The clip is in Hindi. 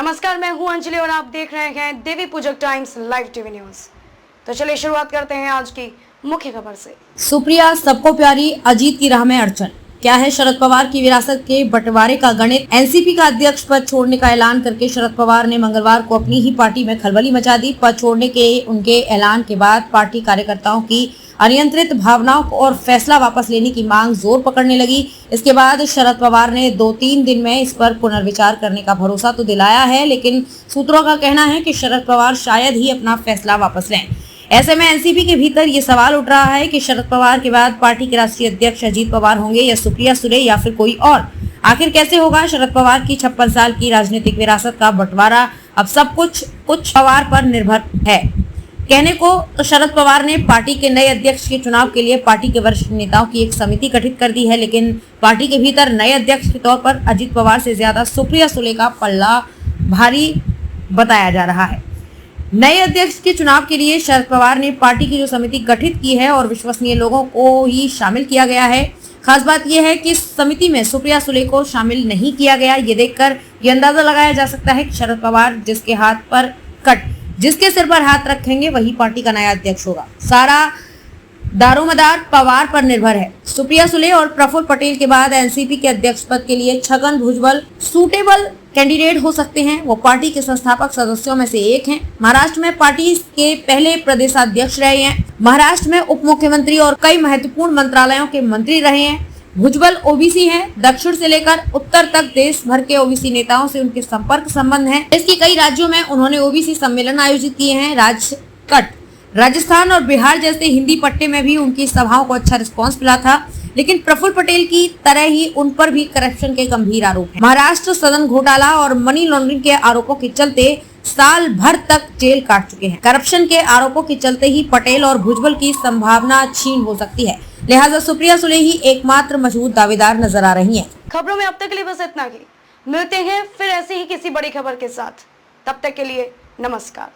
नमस्कार, मैं हूं अंजलि और आप देख रहे हैं देवी पूजक टाइम्स लाइव टीवी न्यूज। तो चलिए शुरुआत करते हैं आज की मुख्य खबर से। सुप्रिया सबको प्यारी, अजीत की राह में अड़चन। क्या है शरद पवार की विरासत के बंटवारे का गणित? एनसीपी का अध्यक्ष पद छोड़ने का ऐलान करके शरद पवार ने मंगलवार को अपनी ही पार्टी में खलबली मचा दी। पद छोड़ने के उनके ऐलान के बाद पार्टी कार्यकर्ताओं की अनियंत्रित भावनाओं और फैसला वापस लेने की मांग जोर पकड़ने लगी। इसके बाद शरद पवार ने 2-3 दिन में इस पर पुनर्विचार करने का भरोसा तो दिलाया है, लेकिन सूत्रों का कहना है कि शरद पवार शायद ही अपना फैसला वापस लें। ऐसे में एनसीपी के भीतर ये सवाल उठ रहा है कि शरद पवार के बाद पार्टी के राष्ट्रीय अध्यक्ष अजीत पवार होंगे या सुप्रिया सुले या फिर कोई और। आखिर कैसे होगा शरद पवार की 56 साल की राजनीतिक विरासत का बंटवारा? अब सब कुछ पवार पर निर्भर है। कहने को शरद पवार ने पार्टी के नए अध्यक्ष के चुनाव के लिए पार्टी के वरिष्ठ नेताओं की एक समिति गठित कर दी है, लेकिन पार्टी के भीतर नए अध्यक्ष के तौर पर अजीत पवार से ज्यादा सुप्रिया सुले का पल्ला भारी बताया जा रहा है। नए अध्यक्ष के चुनाव के लिए शरद पवार ने पार्टी की जो समिति गठित की है और विश्वसनीय लोगों को ही शामिल किया गया है। खास बात यह है कि समिति में सुप्रिया सुले को शामिल नहीं किया गया। ये देखकर यह अंदाजा लगाया जा सकता है कि शरद पवार जिसके सिर पर हाथ रखेंगे वही पार्टी का नया अध्यक्ष होगा। सारा दारोमदार पवार पर निर्भर है। सुप्रिया सुले और प्रफुल्ल पटेल के बाद एनसीपी के अध्यक्ष पद के लिए छगन भुजबल सूटेबल कैंडिडेट हो सकते हैं। वो पार्टी के संस्थापक सदस्यों में से एक हैं। महाराष्ट्र में पार्टी के पहले प्रदेशाध्यक्ष रहे हैं। महाराष्ट्र में उप मुख्यमंत्री और कई महत्वपूर्ण मंत्रालयों के मंत्री रहे हैं। भुजबल ओबीसी हैं। दक्षिण से लेकर उत्तर तक देश भर के ओबीसी नेताओं से उनके संपर्क संबंध हैं। इसके कई राज्यों में उन्होंने ओबीसी सम्मेलन आयोजित किए हैं। राजस्थान और बिहार जैसे हिंदी पट्टे में भी उनकी सभाओं को अच्छा रिस्पांस मिला था, लेकिन प्रफुल्ल पटेल की तरह ही उन पर भी करप्शन के गंभीर आरोप हैं। महाराष्ट्र सदन घोटाला और मनी लॉन्ड्रिंग के आरोपों के चलते साल भर तक जेल काट चुके हैं। करप्शन के आरोपों के चलते ही पटेल और भुजबल की संभावना छीन हो सकती है। लिहाजा सुप्रिया सुले ही एकमात्र मजबूत दावेदार नजर आ रही हैं। खबरों में अब तक के लिए बस इतना ही। मिलते हैं फिर ऐसी ही किसी बड़ी खबर के साथ। तब तक के लिए नमस्कार।